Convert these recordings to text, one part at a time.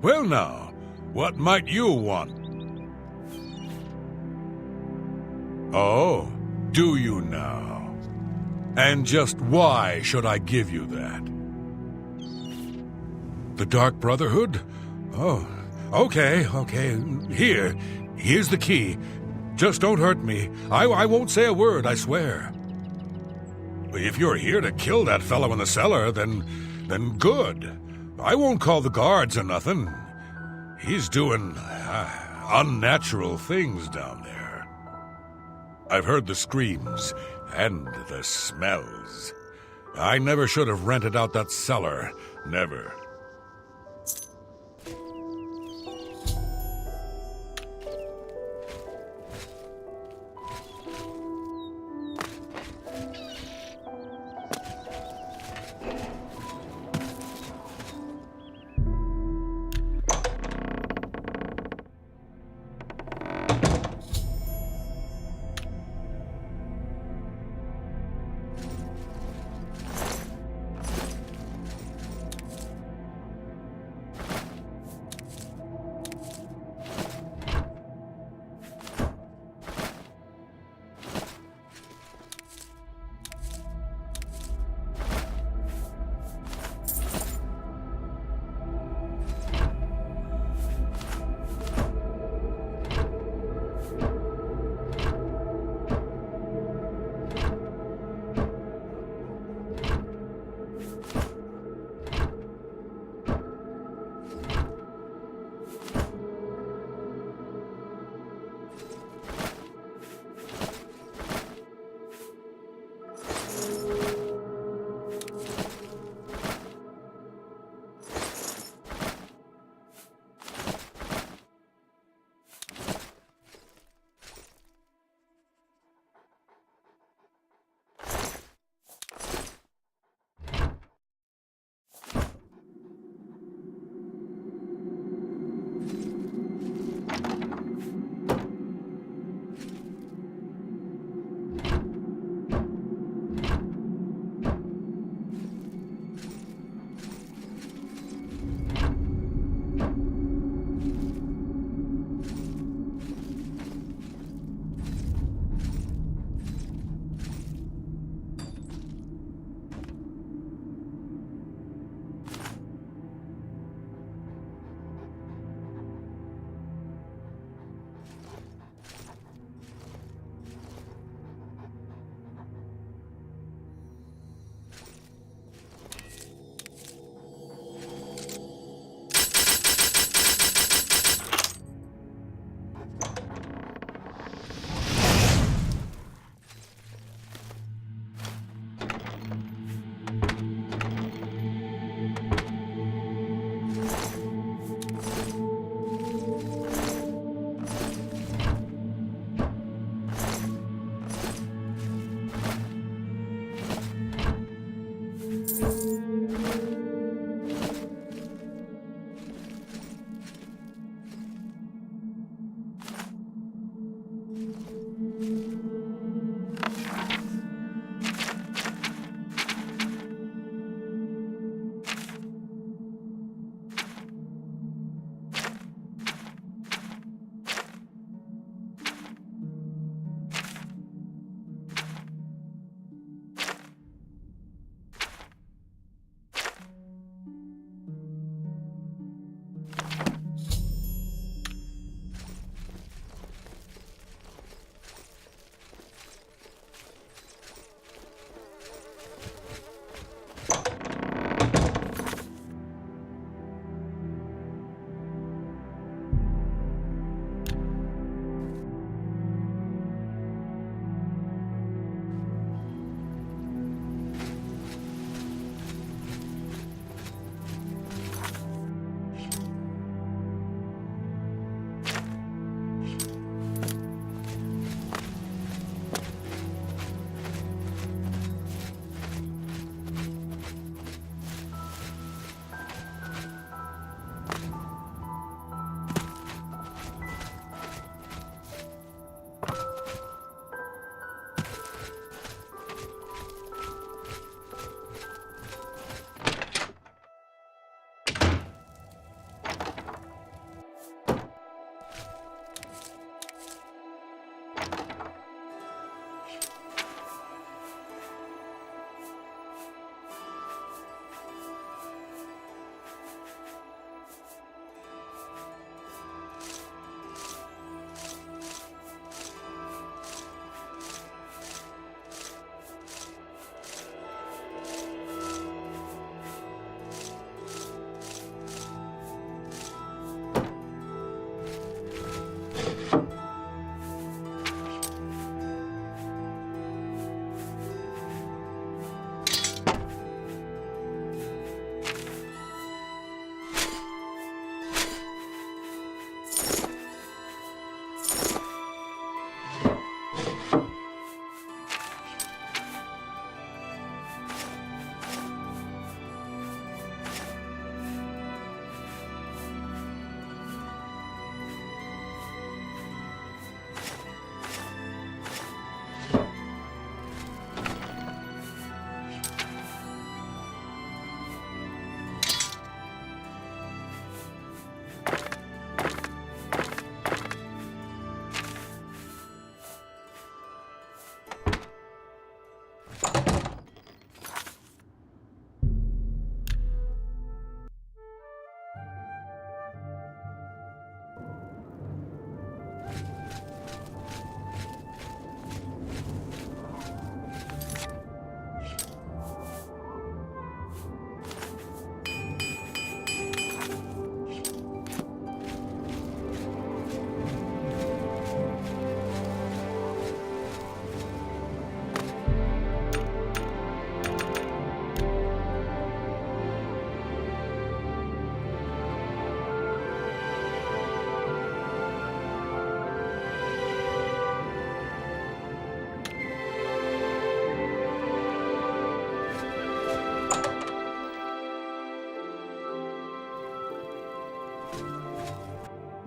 Well now, what might you want? Oh, do you now? And just why should I give you that? The Dark Brotherhood? Oh, okay. Here's the key. Just don't hurt me. I won't say a word, I swear. If you're here to kill that fellow in the cellar, then good. I won't call the guards or nothing. He's doing unnatural things down there. I've heard the screams and the smells. I never should have rented out that cellar. Never.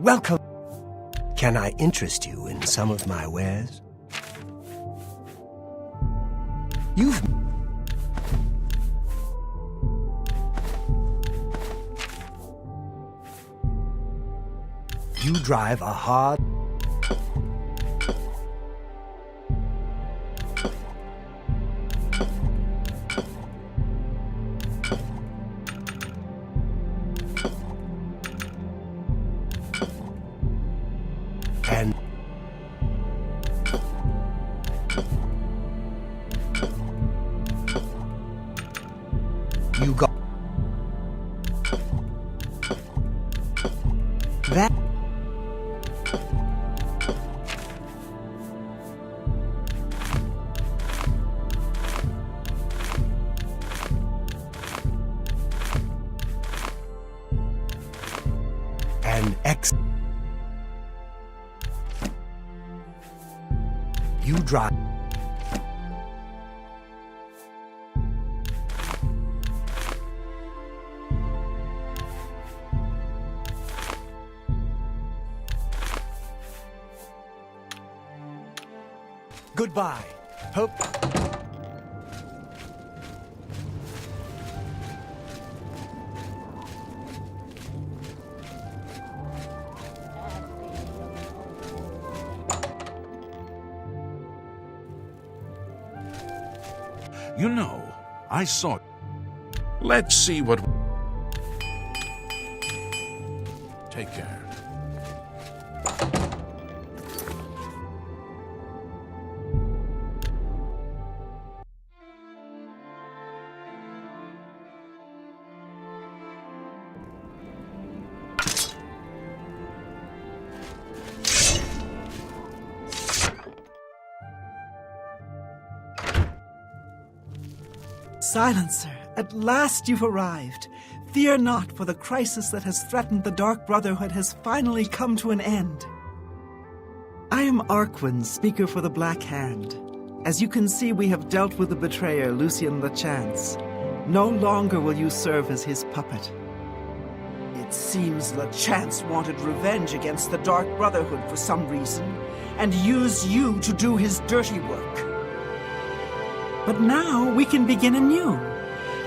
Welcome. Can I interest you in some of my wares? You drive a hard... And... You got... That... An X... You drive... Goodbye. Hope... You know, I saw... Let's see what... Take care. Silencer, at last you've arrived. Fear not, for the crisis that has threatened the Dark Brotherhood has finally come to an end. I am Arquin, speaker for the Black Hand. As you can see, we have dealt with the betrayer, Lucien Lachance. No longer will you serve as his puppet. It seems Lachance wanted revenge against the Dark Brotherhood for some reason, and used you to do his dirty work. But now we can begin anew.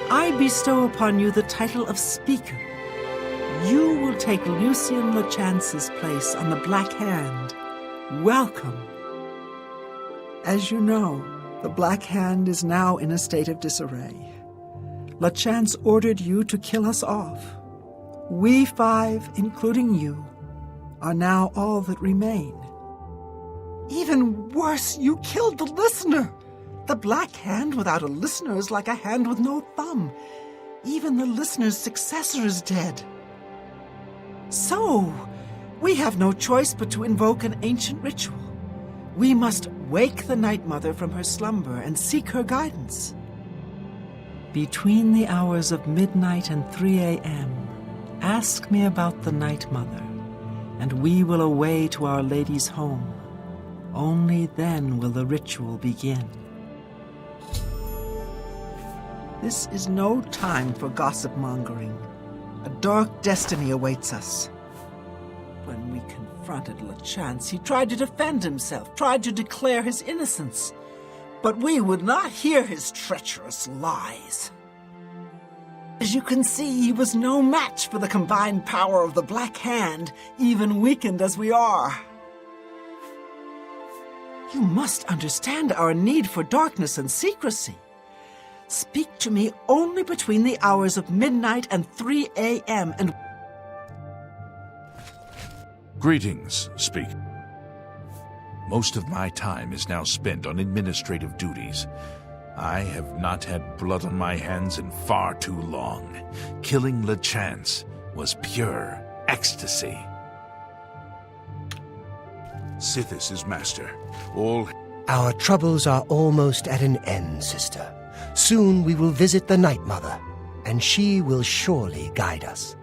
I bestow upon you the title of Speaker. You will take Lucien Lachance's place on the Black Hand. Welcome. As you know, the Black Hand is now in a state of disarray. Lachance ordered you to kill us off. We five, including you, are now all that remain. Even worse, you killed the listener! The Black Hand without a listener is like a hand with no thumb. Even the listener's successor is dead. So, we have no choice but to invoke an ancient ritual. We must wake the Night Mother from her slumber and seek her guidance. Between the hours of midnight and 3 a.m., ask me about the Night Mother, and we will away to Our Lady's home. Only then will the ritual begin. This is no time for gossip-mongering. A dark destiny awaits us. When we confronted Lachance, he tried to defend himself, tried to declare his innocence. But we would not hear his treacherous lies. As you can see, he was no match for the combined power of the Black Hand, even weakened as we are. You must understand our need for darkness and secrecy. Speak to me only between the hours of midnight and 3 a.m. and... Greetings, Speak. Most of my time is now spent on administrative duties. I have not had blood on my hands in far too long. Killing Lachance was pure ecstasy. Sithis is master. All... Our troubles are almost at an end, sister. Soon we will visit the Night Mother, and she will surely guide us.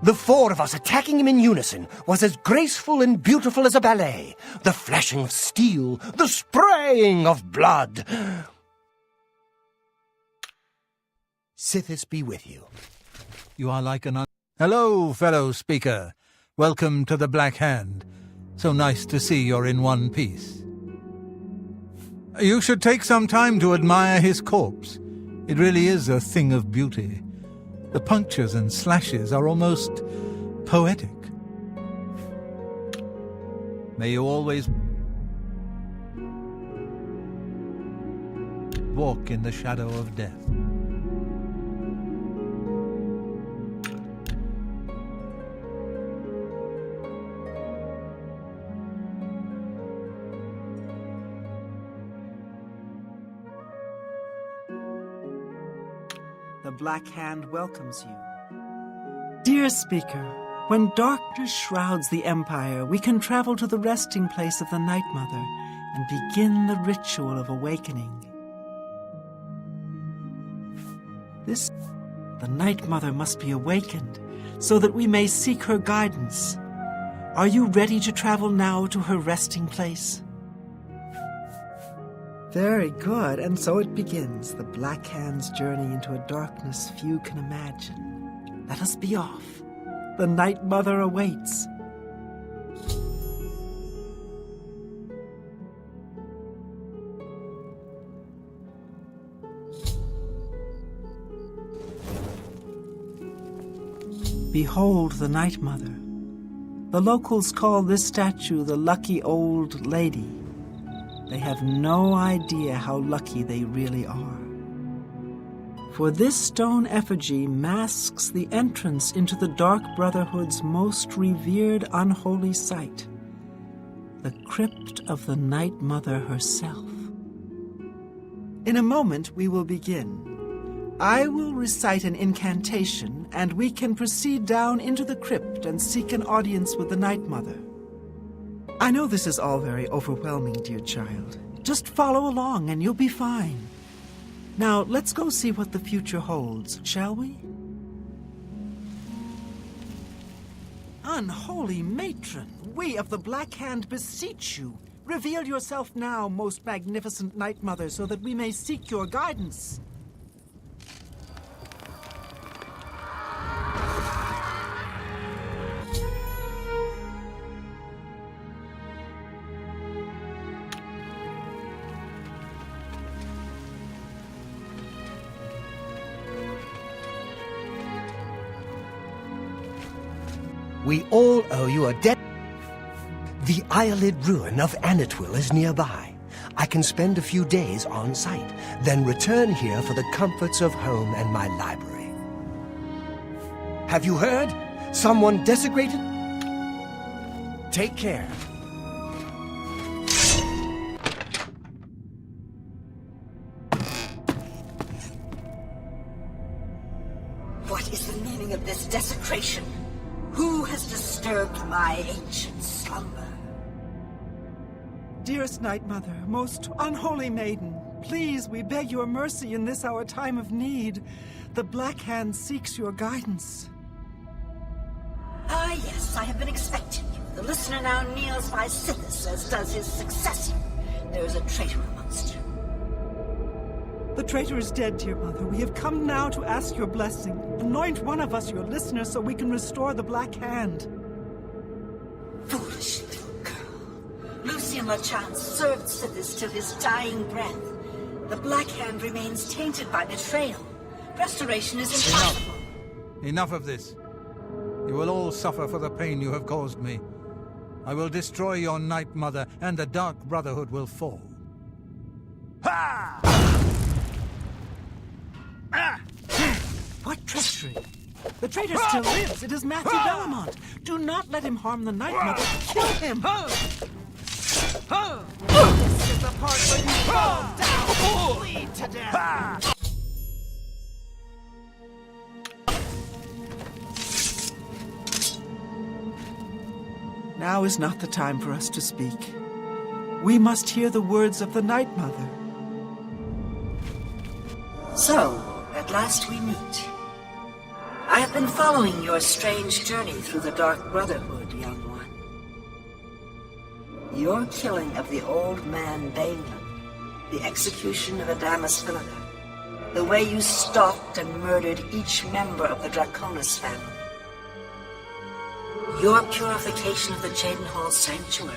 The four of us attacking him in unison was as graceful and beautiful as a ballet. The flashing of steel, the spraying of blood. Sithis be with you. You are like an... Hello, fellow speaker. Welcome to the Black Hand. So nice to see you're in one piece. You should take some time to admire his corpse. It really is a thing of beauty. The punctures and slashes are almost poetic. May you always walk in the shadow of death. The Black Hand welcomes you. Dear Speaker, when darkness shrouds the Empire, we can travel to the resting place of the Night Mother and begin the ritual of awakening. The Night Mother must be awakened so that we may seek her guidance. Are you ready to travel now to her resting place? Very good, and so it begins, the Black Hand's journey into a darkness few can imagine. Let us be off. The Night Mother awaits. Behold the Night Mother. The locals call this statue the Lucky Old Lady. They have no idea how lucky they really are. For this stone effigy masks the entrance into the Dark Brotherhood's most revered unholy site, the crypt of the Night Mother herself. In a moment we will begin. I will recite an incantation, and we can proceed down into the crypt and seek an audience with the Night Mother. I know this is all very overwhelming, dear child. Just follow along and you'll be fine. Now, let's go see what the future holds, shall we? Unholy matron, we of the Black Hand beseech you. Reveal yourself now, most magnificent Night Mother, so that we may seek your guidance. We all owe you a debt. The eyelid ruin of Anatwil is nearby. I can spend a few days on site, then return here for the comforts of home and my library. Have you heard? Someone desecrated? Take care. What is the meaning of this desecration? Who has disturbed my ancient slumber? Dearest Night Mother, most unholy maiden, please, we beg your mercy in this our time of need. The Black Hand seeks your guidance. Ah, yes, I have been expecting you. The listener now kneels by Sithis, as does his successor. There is a traitor amongst you. The traitor is dead, dear Mother. We have come now to ask your blessing. Anoint one of us your listener so we can restore the Black Hand. Foolish little girl. Lucian LaChance served Sithis till his dying breath. The Black Hand remains tainted by betrayal. Restoration is impossible. Enough of this. You will all suffer for the pain you have caused me. I will destroy your Night Mother, and the Dark Brotherhood will fall. Ha! What treachery? The traitor still lives. It is Matthew Bellamont. Do not let him harm the Night Mother. Kill him! This is the part where you fall down and bleed to death. Now is not the time for us to speak. We must hear the words of the Night Mother. So, at last we meet. I have been following your strange journey through the Dark Brotherhood, young one. Your killing of the old man Bainland, the execution of Adamus Philida, the way you stalked and murdered each member of the Draconis family. Your purification of the Jadenhall Sanctuary.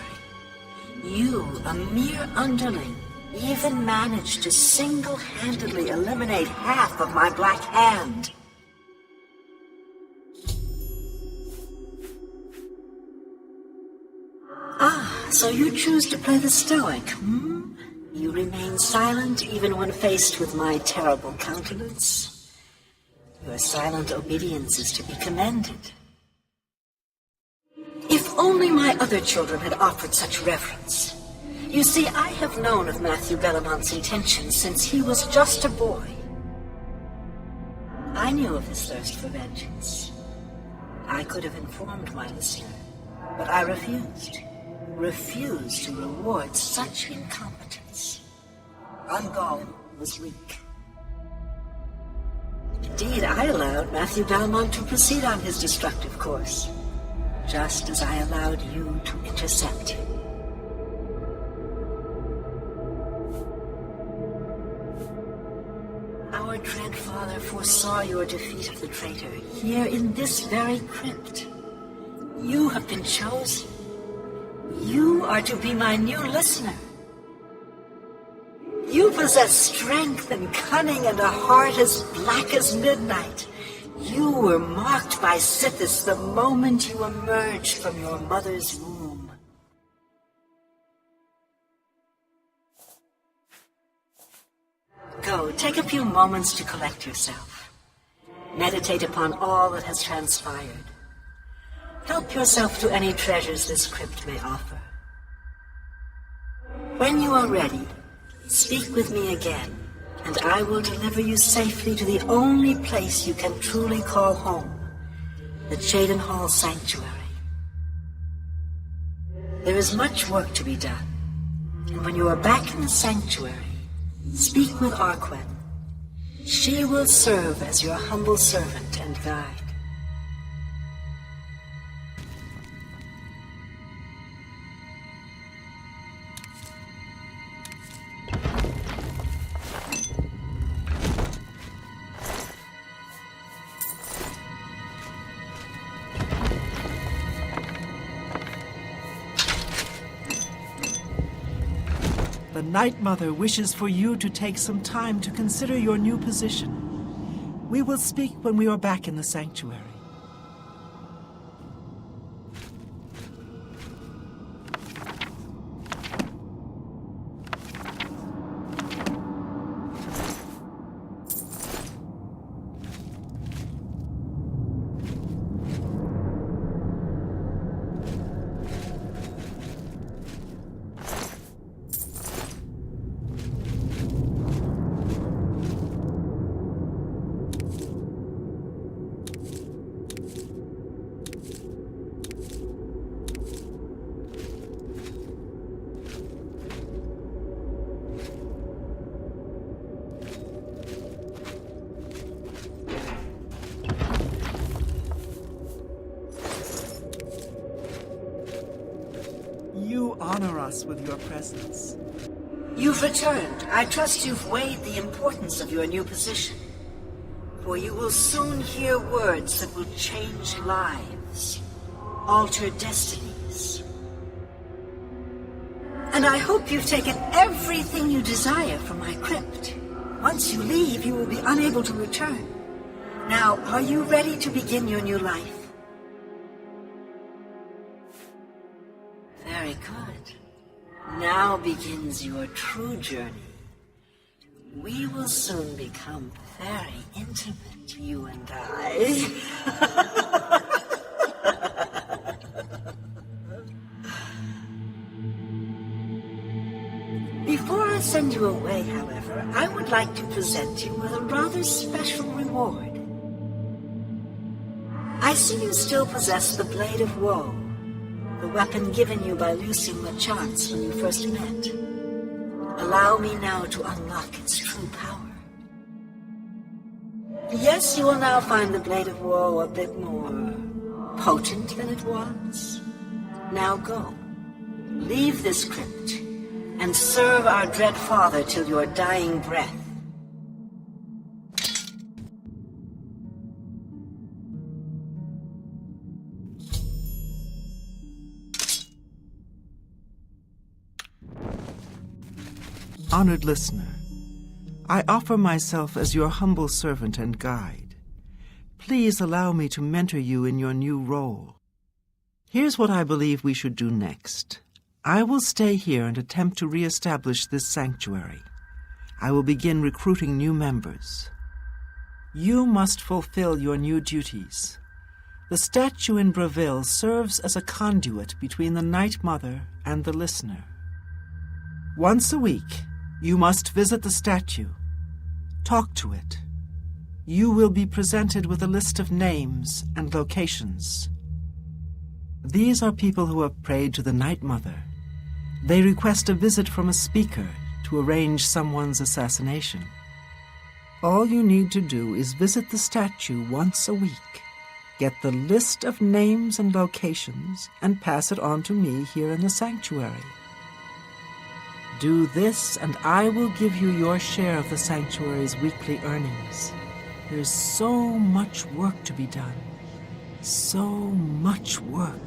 You, a mere underling, even managed to single-handedly eliminate half of my Black Hand. Ah, so you choose to play the stoic, hmm? You remain silent even when faced with my terrible countenance. Your silent obedience is to be commended. If only my other children had offered such reverence. You see, I have known of Matthew Bellamont's intentions since he was just a boy. I knew of his thirst for vengeance. I could have informed my listener, but I refused. Refused to reward such incompetence. Ungol was weak. Indeed, I allowed Matthew Belmont to proceed on his destructive course, just as I allowed you to intercept him. Our dread father foresaw your defeat of the traitor here in this very crypt. You have been chosen. You are to be my new listener. You possess strength and cunning and a heart as black as midnight. You were marked by Sithis the moment you emerged from your mother's womb. Go, take a few moments to collect yourself. Meditate upon all that has transpired. Help yourself to any treasures this crypt may offer. When you are ready, speak with me again, and I will deliver you safely to the only place you can truly call home, the Jadenhall Sanctuary. There is much work to be done, and when you are back in the sanctuary, speak with Arquen. She will serve as your humble servant and guide. The Night Mother wishes for you to take some time to consider your new position. We will speak when we are back in the sanctuary. You honor us with your presence. You've returned. I trust you've weighed the importance of your new position. For you will soon hear words that will change lives, alter destinies. And I hope you've taken everything you desire from my crypt. Once you leave, you will be unable to return. Now, are you ready to begin your new life? Very good. Now begins your true journey. We will soon become very intimate, you and I. Before I send you away, however, I would like to present you with a rather special reward. I see you still possess the Blade of Woe, the weapon given you by Lucien Lachance when you first met. Allow me now to unlock its true power. Yes, you will now find the Blade of Woe a bit more potent than it was. Now go. Leave this crypt and serve our dread father till your dying breath. Honored listener, I offer myself as your humble servant and guide. Please allow me to mentor you in your new role. Here's what I believe we should do next. I will stay here and attempt to re-establish this sanctuary. I will begin recruiting new members. You must fulfill your new duties. The statue in Breville serves as a conduit between the Night Mother and the listener. Once a week, you must visit the statue. Talk to it. You will be presented with a list of names and locations. These are people who have prayed to the Night Mother. They request a visit from a speaker to arrange someone's assassination. All you need to do is visit the statue once a week, get the list of names and locations, and pass it on to me here in the sanctuary. Do this, and I will give you your share of the sanctuary's weekly earnings. There's so much work to be done. So much work.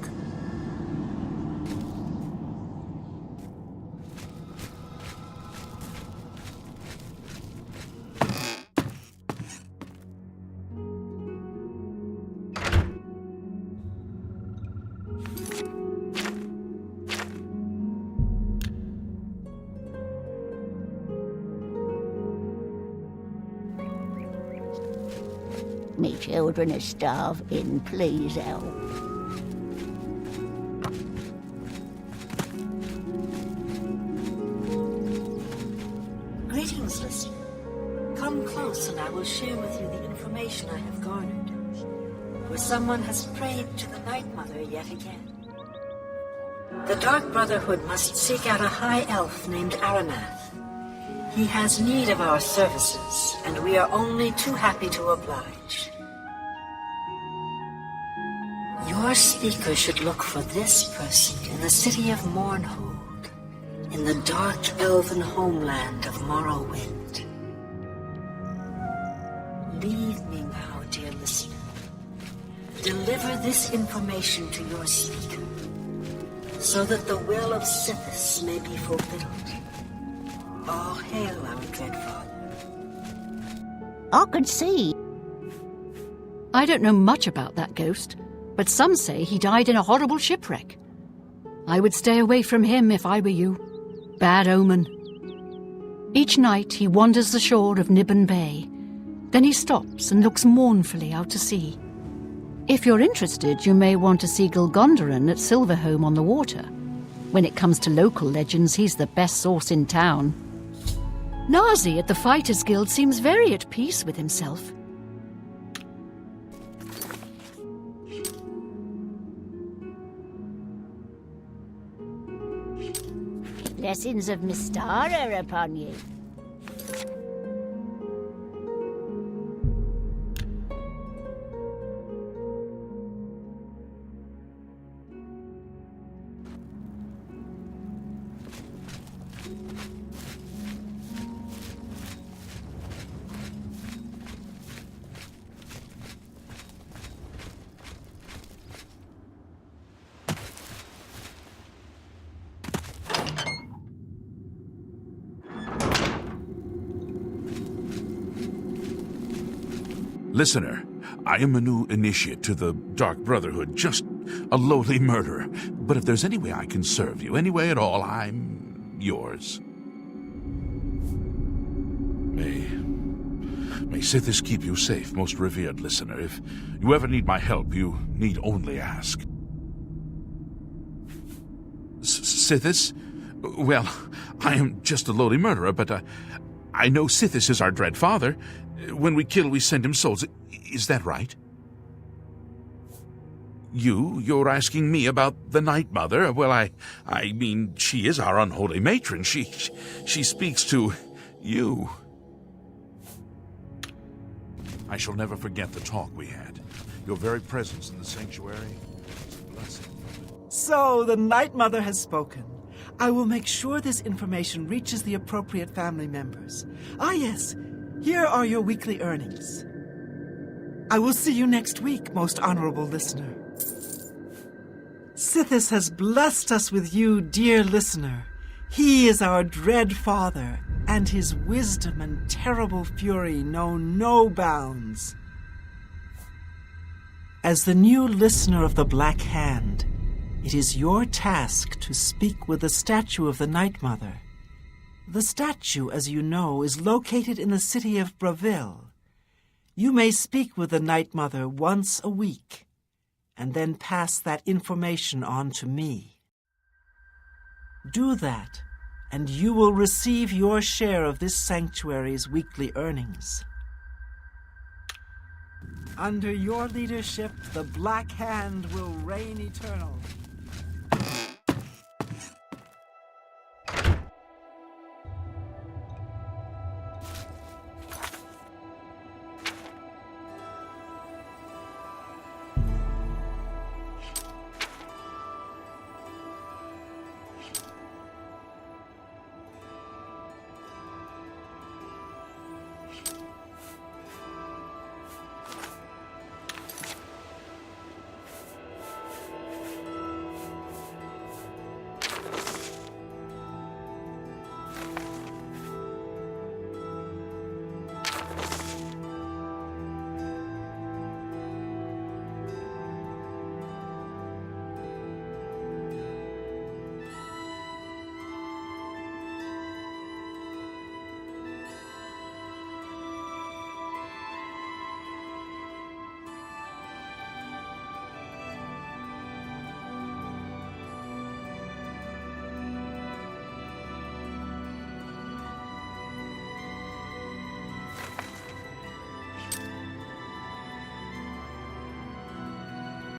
Me children are starving, please help. Greetings, listener. Come close and I will share with you the information I have garnered. For someone has prayed to the Night Mother yet again. The Dark Brotherhood must seek out a high elf named Aramath. He has need of our services, and we are only too happy to oblige. Your speaker should look for this person in the city of Mournhold, in the dark elven homeland of Morrowind. Leave me now, dear listener. Deliver this information to your speaker, so that the will of Sithis may be fulfilled. All hail our dread father. I could see. I don't know much about that ghost, but some say he died in a horrible shipwreck. I would stay away from him if I were you. Bad omen. Each night he wanders the shore of Nibbon Bay. Then he stops and looks mournfully out to sea. If you're interested, you may want to see Gilgondaran at Silverhome on the water. When it comes to local legends, he's the best source in town. Nazi at the Fighters Guild seems very at peace with himself. Blessings of Mystara upon you. Listener, I am a new initiate to the Dark Brotherhood, just a lowly murderer. But if there's any way I can serve you, any way at all, I'm yours. May Sithis keep you safe, most revered listener. If you ever need my help, you need only ask. Sithis? Well, I am just a lowly murderer, but I know Sithis is our dread father. When we kill, we send him souls. Is that right? You're asking me about the Night Mother? Well, I mean, she is our unholy matron. She speaks to you. I shall never forget the talk we had. Your very presence in the sanctuary is a blessing. So, the Night Mother has spoken. I will make sure this information reaches the appropriate family members. Ah, yes. Here are your weekly earnings. I will see you next week, most honorable listener. Sithis has blessed us with you, dear listener. He is our dread father, and his wisdom and terrible fury know no bounds. As the new listener of the Black Hand, it is your task to speak with the statue of the Night Mother. The statue, as you know, is located in the city of Bravil. You may speak with the Night Mother once a week, and then pass that information on to me. Do that, and you will receive your share of this sanctuary's weekly earnings. Under your leadership, the Black Hand will reign eternal.